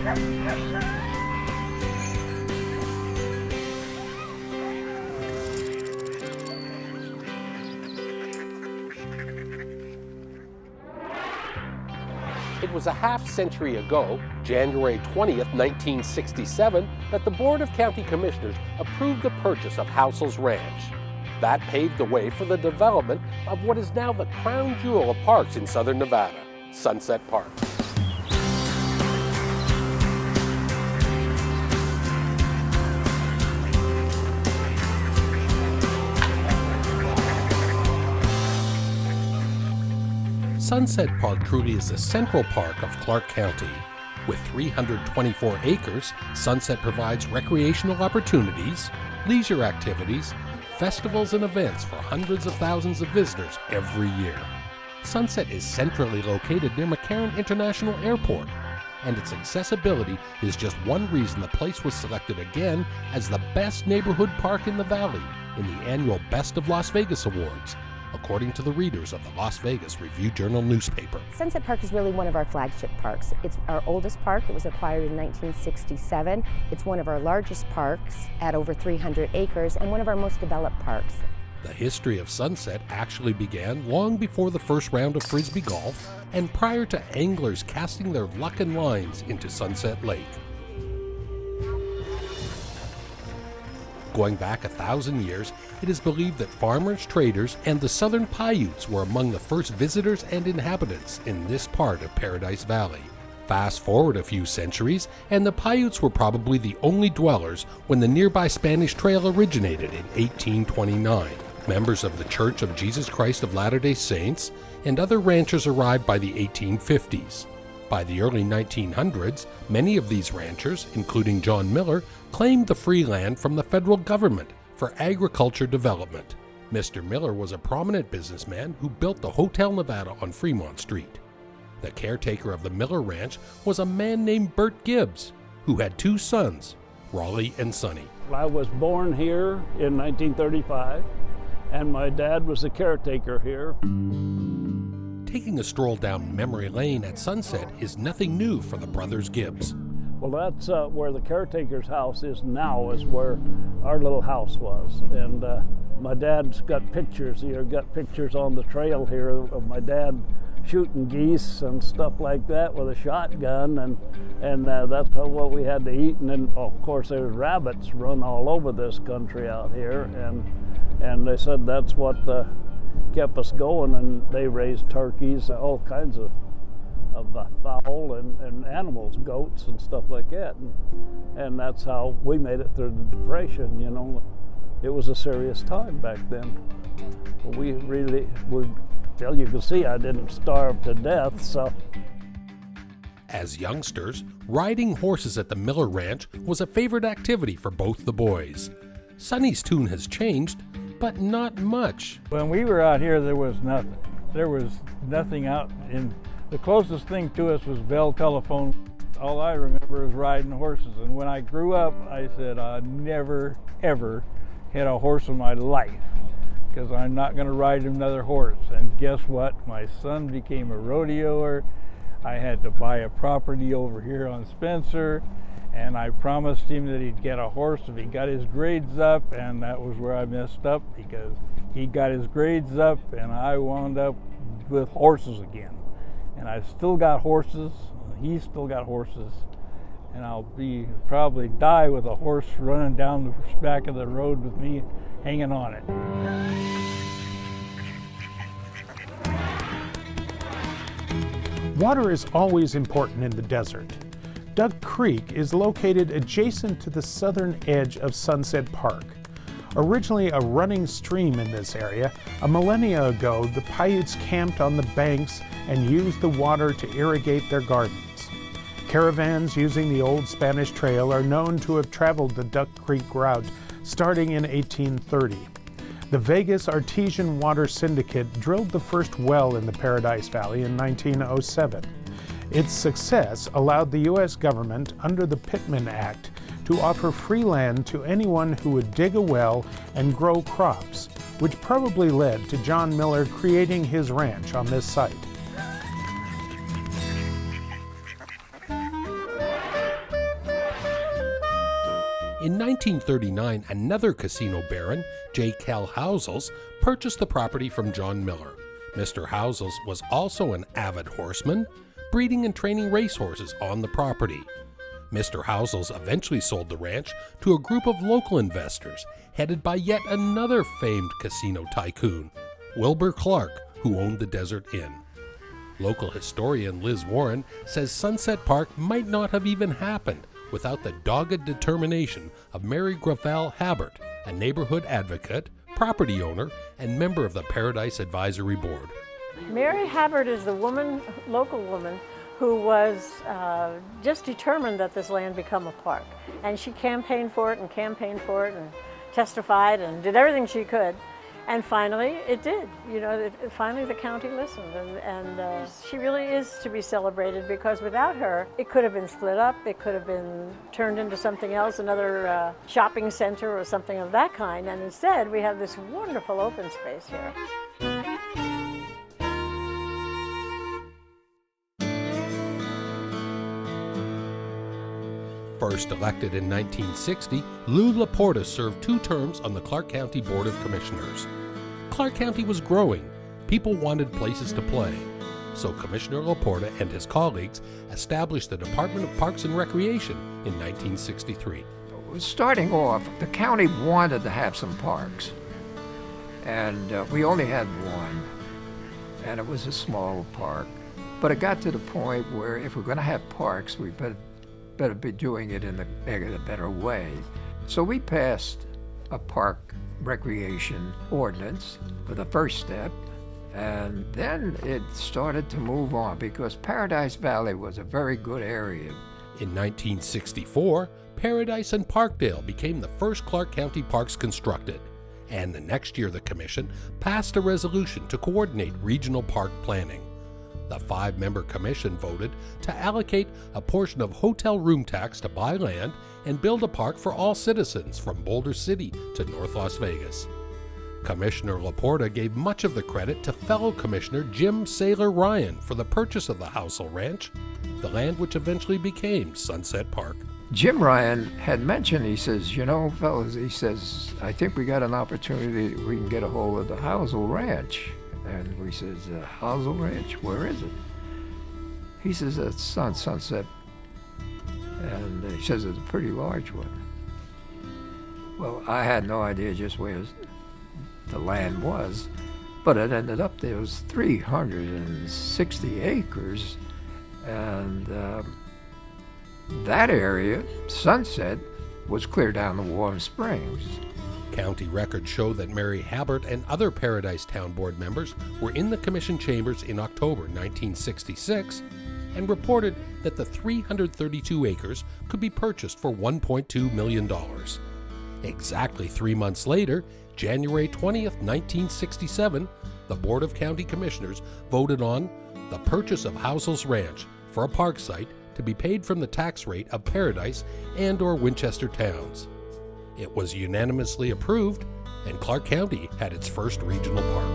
It was a half-century ago, January 20th, 1967, that the Board of County Commissioners approved the purchase of Housel's Ranch. That paved the way for the development of what is now the crown jewel of parks in southern Nevada, Sunset Park. Sunset Park truly is the central park of Clark County. With 324 acres, Sunset provides recreational opportunities, leisure activities, festivals and events for hundreds of thousands of visitors every year. Sunset is centrally located near McCarran International Airport, and its accessibility is just one reason the place was selected again as the best neighborhood park in the valley in the annual Best of Las Vegas Awards, according to the readers of the Las Vegas Review-Journal newspaper. Sunset Park is really one of our flagship parks. It's our oldest park. It was acquired in 1967. It's one of our largest parks at over 300 acres and one of our most developed parks. The history of Sunset actually began long before the first round of Frisbee golf and prior to anglers casting their luck and lines into Sunset Lake. Going back 1,000 years, it is believed that farmers, traders, and the Southern Paiutes were among the first visitors and inhabitants in this part of Paradise Valley. Fast forward a few centuries, and the Paiutes were probably the only dwellers when the nearby Spanish Trail originated in 1829. Members of the Church of Jesus Christ of Latter-day Saints and other ranchers arrived by the 1850s. By the early 1900s, many of these ranchers, including John Miller, claimed the free land from the federal government for agriculture development. Mr. Miller was a prominent businessman who built the Hotel Nevada on Fremont Street. The caretaker of the Miller Ranch was a man named Bert Gibbs, who had two sons, Raleigh and Sonny. I was born here in 1935, and my dad was the caretaker here. Taking a stroll down memory lane at Sunset is nothing new for the brothers Gibbs. Well, that's where the caretaker's house is now, is where our little house was. And my dad's got pictures here, got pictures on the trail here of my dad shooting geese and stuff like that with a shotgun, and that's what we had to eat. And then, of course, there's rabbits run all over this country out here, and they said that's what kept us going, and they raised turkeys, all kinds of fowl and animals, goats and stuff like that, and that's how we made it through the Depression. You know, it was a serious time back then. Well, you can see I didn't starve to death, so. As youngsters, riding horses at the Miller Ranch was a favorite activity for both the boys. Sonny's tune has changed, but not much. When we were out here, there was nothing. There was nothing out in. The closest thing to us was Bell Telephone. All I remember is riding horses. And when I grew up, I said, I never, ever had a horse in my life, because I'm not going to ride another horse. And guess what? My son became a rodeoer. I had to buy a property over here on Spencer, and I promised him that he'd get a horse if he got his grades up, and that was where I messed up, because he got his grades up and I wound up with horses again. And I've still got horses, he's still got horses, and I'll probably die with a horse running down the back of the road with me hanging on it. Water is always important in the desert. Duck Creek is located adjacent to the southern edge of Sunset Park. Originally a running stream in this area, a millennia ago the Paiutes camped on the banks and used the water to irrigate their gardens. Caravans using the old Spanish Trail are known to have traveled the Duck Creek route starting in 1830. The Vegas Artesian Water Syndicate drilled the first well in the Paradise Valley in 1907. Its success allowed the U.S. government, under the Pittman Act, to offer free land to anyone who would dig a well and grow crops, which probably led to John Miller creating his ranch on this site. In 1939, another casino baron, J. Cal Housels, purchased the property from John Miller. Mr. Housels was also an avid horseman, breeding and training racehorses on the property. Mr. Housels eventually sold the ranch to a group of local investors, headed by yet another famed casino tycoon, Wilbur Clark, who owned the Desert Inn. Local historian Liz Warren says Sunset Park might not have even happened without the dogged determination of Mary Gravel Habert, a neighborhood advocate, property owner, and member of the Paradise Advisory Board. Mary Habert is the woman, local woman, who was just determined that this land become a park. And she campaigned for it and testified and did everything she could. And finally, it did. Finally the county listened, and she really is to be celebrated, because without her, it could have been split up, it could have been turned into something else, another shopping center or something of that kind, and instead we have this wonderful open space here. First elected in 1960, Lou Laporta served 2 terms on the Clark County Board of Commissioners. Clark County was growing. People wanted places to play. So Commissioner Laporta and his colleagues established the Department of Parks and Recreation in 1963. Starting off, the county wanted to have some parks, and we only had one, and it was a small park. But it got to the point where if we're going to have parks, we better be doing it in a better way. So we passed a park recreation ordinance for the first step, and then it started to move on because Paradise Valley was a very good area. In 1964, Paradise and Parkdale became the first Clark County parks constructed, and the next year the Commission passed a resolution to coordinate regional park planning. The 5-member commission voted to allocate a portion of hotel room tax to buy land and build a park for all citizens from Boulder City to North Las Vegas. Commissioner Laporta gave much of the credit to fellow Commissioner Jim Saylor Ryan for the purchase of the Housel Ranch, the land which eventually became Sunset Park. Jim Ryan had mentioned, he says, fellas, he says, I think we got an opportunity, we can get a hold of the Housel Ranch. And we says, Housel Ranch, where is it? He says, it's on Sunset. And he says, it's a pretty large one. Well, I had no idea just where the land was, but it ended up there was 360 acres. And that area, Sunset, was clear down to Warm Springs. County records show that Mary Habert and other Paradise Town Board members were in the Commission chambers in October 1966 and reported that the 332 acres could be purchased for $1.2 million. Exactly 3 months later, January 20th, 1967, the Board of County Commissioners voted on the purchase of Housel's Ranch for a park site to be paid from the tax rate of Paradise and/or Winchester towns. It was unanimously approved, and Clark County had its first regional park.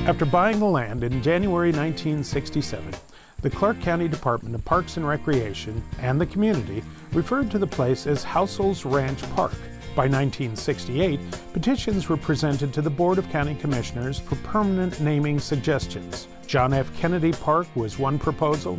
After buying the land in January 1967, the Clark County Department of Parks and Recreation and the community referred to the place as Housel's Ranch Park. By 1968, petitions were presented to the Board of County Commissioners for permanent naming suggestions. John F. Kennedy Park was one proposal.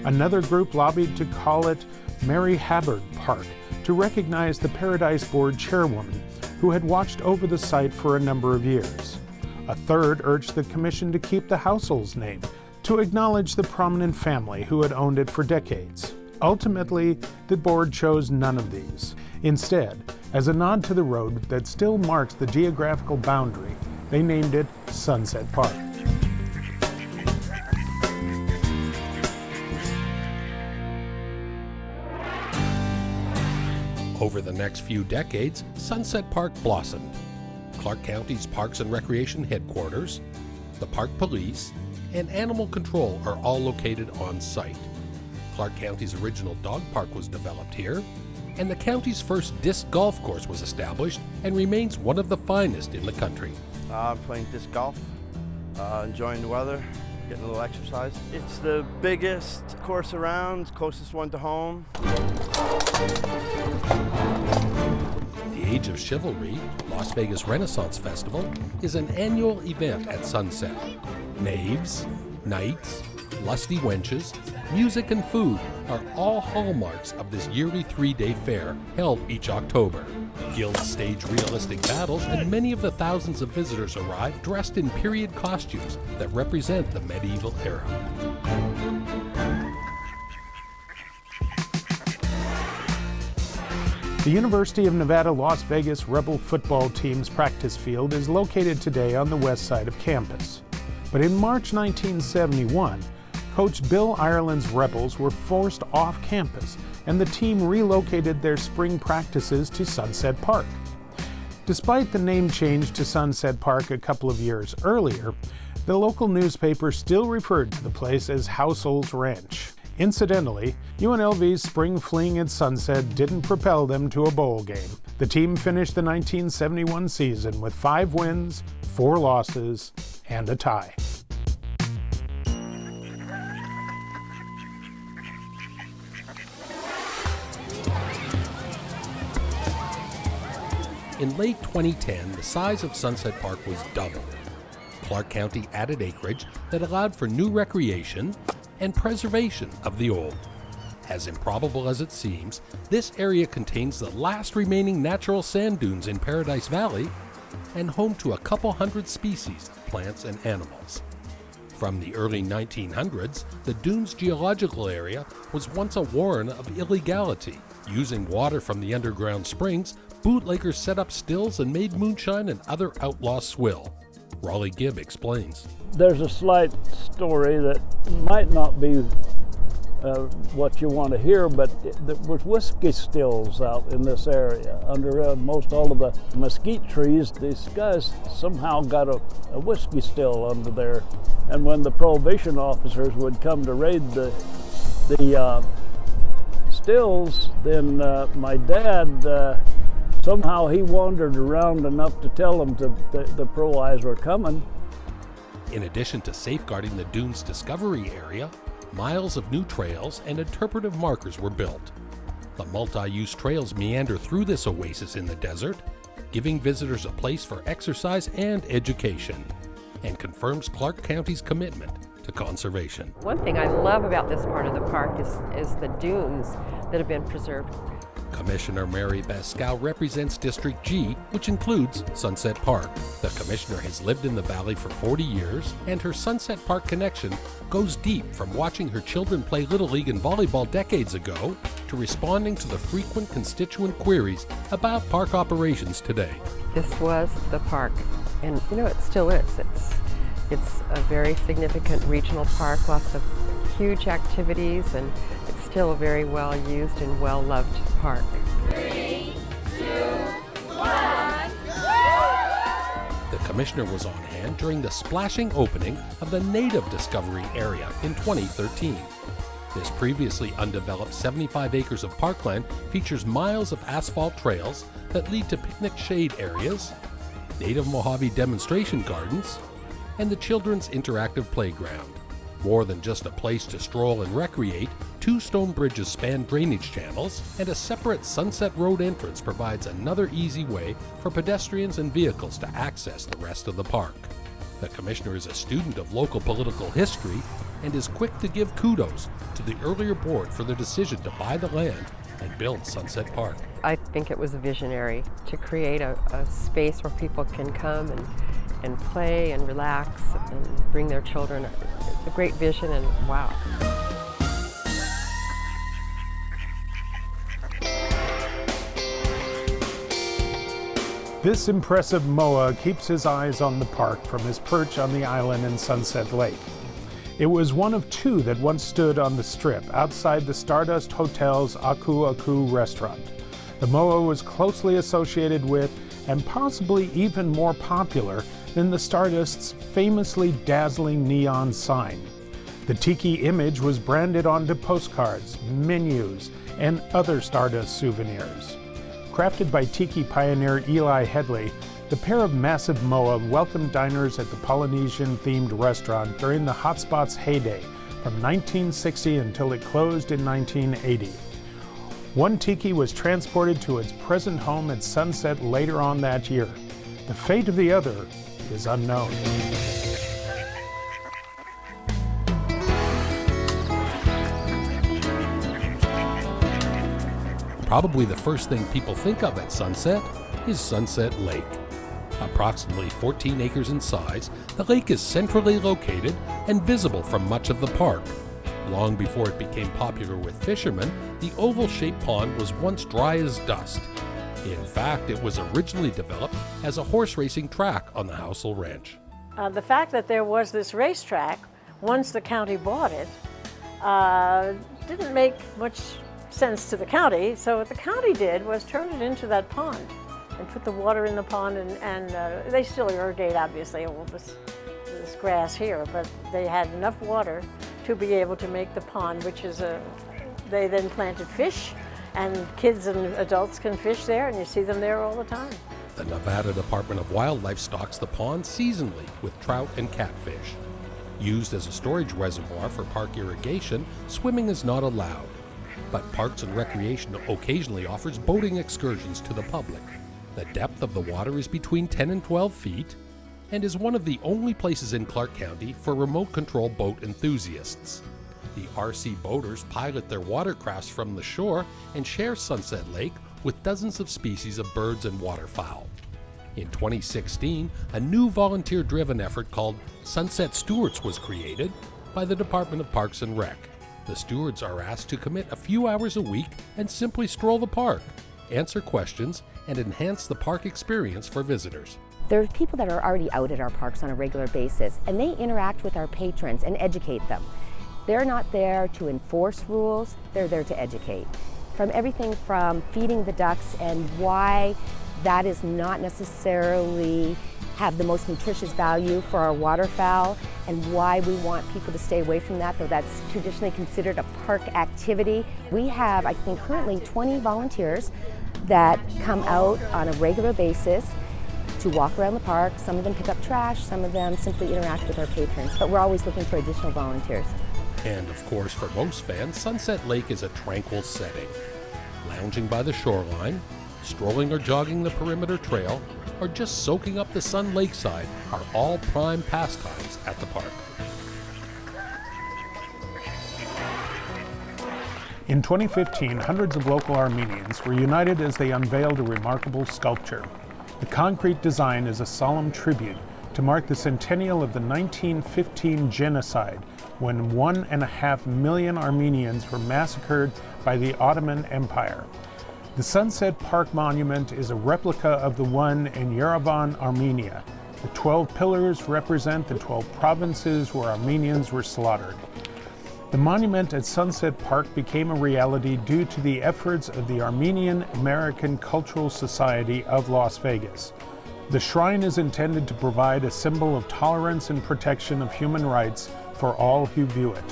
Another group lobbied to call it Mary Habert Park to recognize the Paradise Board chairwoman who had watched over the site for a number of years. A third urged the commission to keep the Housel's name to acknowledge the prominent family who had owned it for decades. Ultimately, the board chose none of these. Instead, as a nod to the road that still marks the geographical boundary, they named it Sunset Park. Over the next few decades, Sunset Park blossomed. Clark County's Parks and Recreation headquarters, the Park Police, and Animal Control are all located on site. Clark County's original dog park was developed here, and the county's first disc golf course was established and remains one of the finest in the country. I'm playing disc golf, enjoying the weather, getting a little exercise. It's the biggest course around, closest one to home. The Age of Chivalry, Las Vegas Renaissance Festival, is an annual event at sunset. Knaves, knights, lusty wenches, music and food are all hallmarks of this yearly 3-day fair held each October. Guilds stage realistic battles, and many of the thousands of visitors arrive dressed in period costumes that represent the medieval era. The University of Nevada, Las Vegas Rebel football team's practice field is located today on the west side of campus. But in March 1971, Coach Bill Ireland's Rebels were forced off campus, and the team relocated their spring practices to Sunset Park. Despite the name change to Sunset Park a couple of years earlier, the local newspaper still referred to the place as Households Ranch. Incidentally, UNLV's spring fling at Sunset didn't propel them to a bowl game. The team finished the 1971 season with 5 wins, 4 losses, and a tie. In late 2010, the size of Sunset Park was doubled. Clark County added acreage that allowed for new recreation and preservation of the old. As improbable as it seems, this area contains the last remaining natural sand dunes in Paradise Valley and home to a couple hundred species of plants and animals. From the early 1900s, the dunes geological area was once a warren of illegality. Using water from the underground springs, bootleggers set up stills and made moonshine and other outlaw swill. Raleigh Gibb explains. There's a slight story that might not be what you want to hear, but there was whiskey stills out in this area. Under most all of the mesquite trees, these guys somehow got a whiskey still under there. And when the prohibition officers would come to raid the stills, then my dad, somehow he wandered around enough to tell them the pro-eyes were coming. In addition to safeguarding the dune's discovery area, miles of new trails and interpretive markers were built. The multi-use trails meander through this oasis in the desert, giving visitors a place for exercise and education, and confirms Clark County's commitment to conservation. One thing I love about this part of the park is the dunes that have been preserved. Commissioner Mary Bascal represents District G, which includes Sunset Park. The commissioner has lived in the valley for 40 years, and her Sunset Park connection goes deep, from watching her children play Little League and volleyball decades ago to responding to the frequent constituent queries about park operations today. This was the park, and it still is. It's a very significant regional park, lots of huge activities, and it's still a very well used and well loved park. 3, 2, 1. The commissioner was on hand during the splashing opening of the native discovery area in 2013. This previously undeveloped 75 acres of parkland features miles of asphalt trails that lead to picnic shade areas, native Mojave demonstration gardens, and the children's interactive playground. More than just a place to stroll and recreate, 2 stone bridges span drainage channels, and a separate Sunset Road entrance provides another easy way for pedestrians and vehicles to access the rest of the park. The commissioner is a student of local political history and is quick to give kudos to the earlier board for their decision to buy the land and build Sunset Park. I think it was visionary to create a space where people can come and play and relax and bring their children. It's a great vision, and wow. This impressive moa keeps his eyes on the park from his perch on the island in Sunset Lake. It was one of 2 that once stood on the strip outside the Stardust Hotel's Aku Aku restaurant. The moa was closely associated with, and possibly even more popular than, the Stardust's famously dazzling neon sign. The Tiki image was branded onto postcards, menus, and other Stardust souvenirs. Crafted by Tiki pioneer Eli Headley, The pair of massive moa welcomed diners at the Polynesian-themed restaurant during the hotspot's heyday from 1960 until it closed in 1980. One tiki was transported to its present home at sunset later on that year. The fate of the other is unknown. Probably the first thing people think of at Sunset is Sunset Lake. Approximately 14 acres in size, the lake is centrally located and visible from much of the park. Long before it became popular with fishermen, the oval-shaped pond was once dry as dust. In fact, it was originally developed as a horse racing track on the Housel Ranch. The fact that there was this racetrack, once the county bought it, didn't make much sense to the county, so what the county did was turn it into that pond and put the water in the pond, and they still irrigate, obviously, all this grass here, but they had enough water to be able to make the pond, which is they then planted fish, and kids and adults can fish there, and you see them there all the time. The Nevada Department of Wildlife stocks the pond seasonally with trout and catfish. Used as a storage reservoir for park irrigation, swimming is not allowed, but Parks and Recreation occasionally offers boating excursions to the public. The depth of the water is between 10 and 12 feet and is one of the only places in Clark County for remote control boat enthusiasts. The RC boaters pilot their watercrafts from the shore and share Sunset Lake with dozens of species of birds and waterfowl. In 2016, a new volunteer-driven effort called Sunset Stewards was created by the Department of Parks and Rec. The stewards are asked to commit a few hours a week and simply stroll the park, answer questions, and enhance the park experience for visitors. There are people that are already out at our parks on a regular basis, and they interact with our patrons and educate them. They're not there to enforce rules, they're there to educate. From everything from feeding the ducks and why that is not necessarily have the most nutritious value for our waterfowl, and why we want people to stay away from that, though that's traditionally considered a park activity. We have, I think, currently 20 volunteers that come out on a regular basis to walk around the park. Some of them pick up trash, some of them simply interact with our patrons, but we're always looking for additional volunteers. And of course, for most fans, Sunset Lake is a tranquil setting. Lounging by the shoreline, strolling or jogging the perimeter trail, or just soaking up the sun lakeside are all prime pastimes at the park. In 2015, hundreds of local Armenians were united as they unveiled a remarkable sculpture. The concrete design is a solemn tribute to mark the centennial of the 1915 genocide, when 1.5 million Armenians were massacred by the Ottoman Empire. The Sunset Park Monument is a replica of the one in Yerevan, Armenia. The 12 pillars represent the 12 provinces where Armenians were slaughtered. The monument at Sunset Park became a reality due to the efforts of the Armenian American Cultural Society of Las Vegas. The shrine is intended to provide a symbol of tolerance and protection of human rights for all who view it.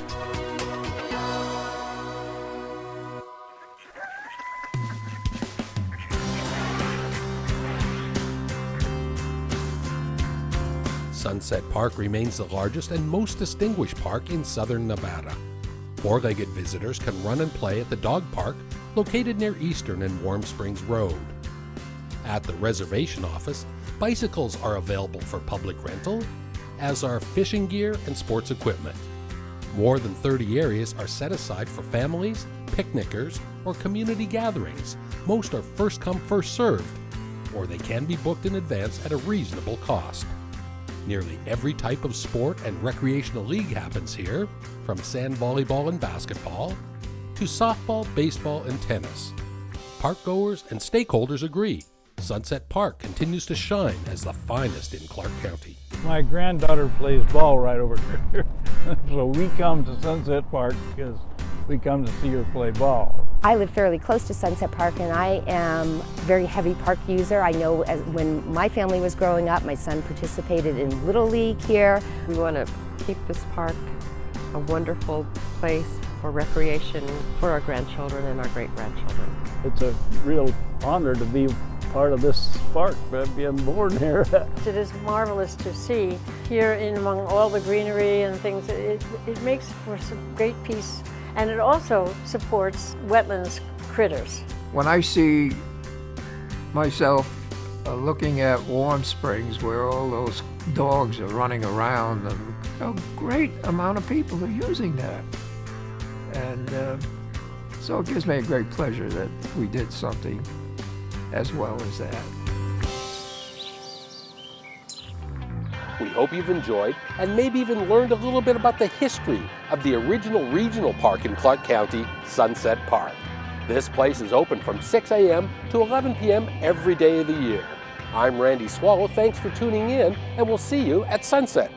Sunset Park remains the largest and most distinguished park in southern Nevada. Four-legged visitors can run and play at the dog park located near Eastern and Warm Springs Road. At the reservation office, bicycles are available for public rental, as are fishing gear and sports equipment. More than 30 areas are set aside for families, picnickers, or community gatherings. Most are first come, first served, or they can be booked in advance at a reasonable cost. Nearly every type of sport and recreational league happens here, from sand volleyball and basketball to softball, baseball, and tennis. Parkgoers and stakeholders agree. Sunset Park continues to shine as the finest in Clark County. My granddaughter plays ball right over here, so we come to Sunset Park because we come to see her play ball. I live fairly close to Sunset Park, and I am a very heavy park user. I know when my family was growing up, my son participated in Little League here. We want to keep this park a wonderful place for recreation for our grandchildren and our great-grandchildren. It's a real honor to be part of this park by being born here. It is marvelous to see here in among all the greenery and things. It makes for some great peace, and it also supports wetlands critters. When I see myself looking at Warm Springs where all those dogs are running around, and a great amount of people are using that. And so it gives me a great pleasure that we did something as well as that. We hope you've enjoyed and maybe even learned a little bit about the history of the original regional park in Clark County, Sunset Park. This place is open from 6 a.m. to 11 p.m. every day of the year. I'm Randy Swallow. Thanks for tuning in, and we'll see you at sunset.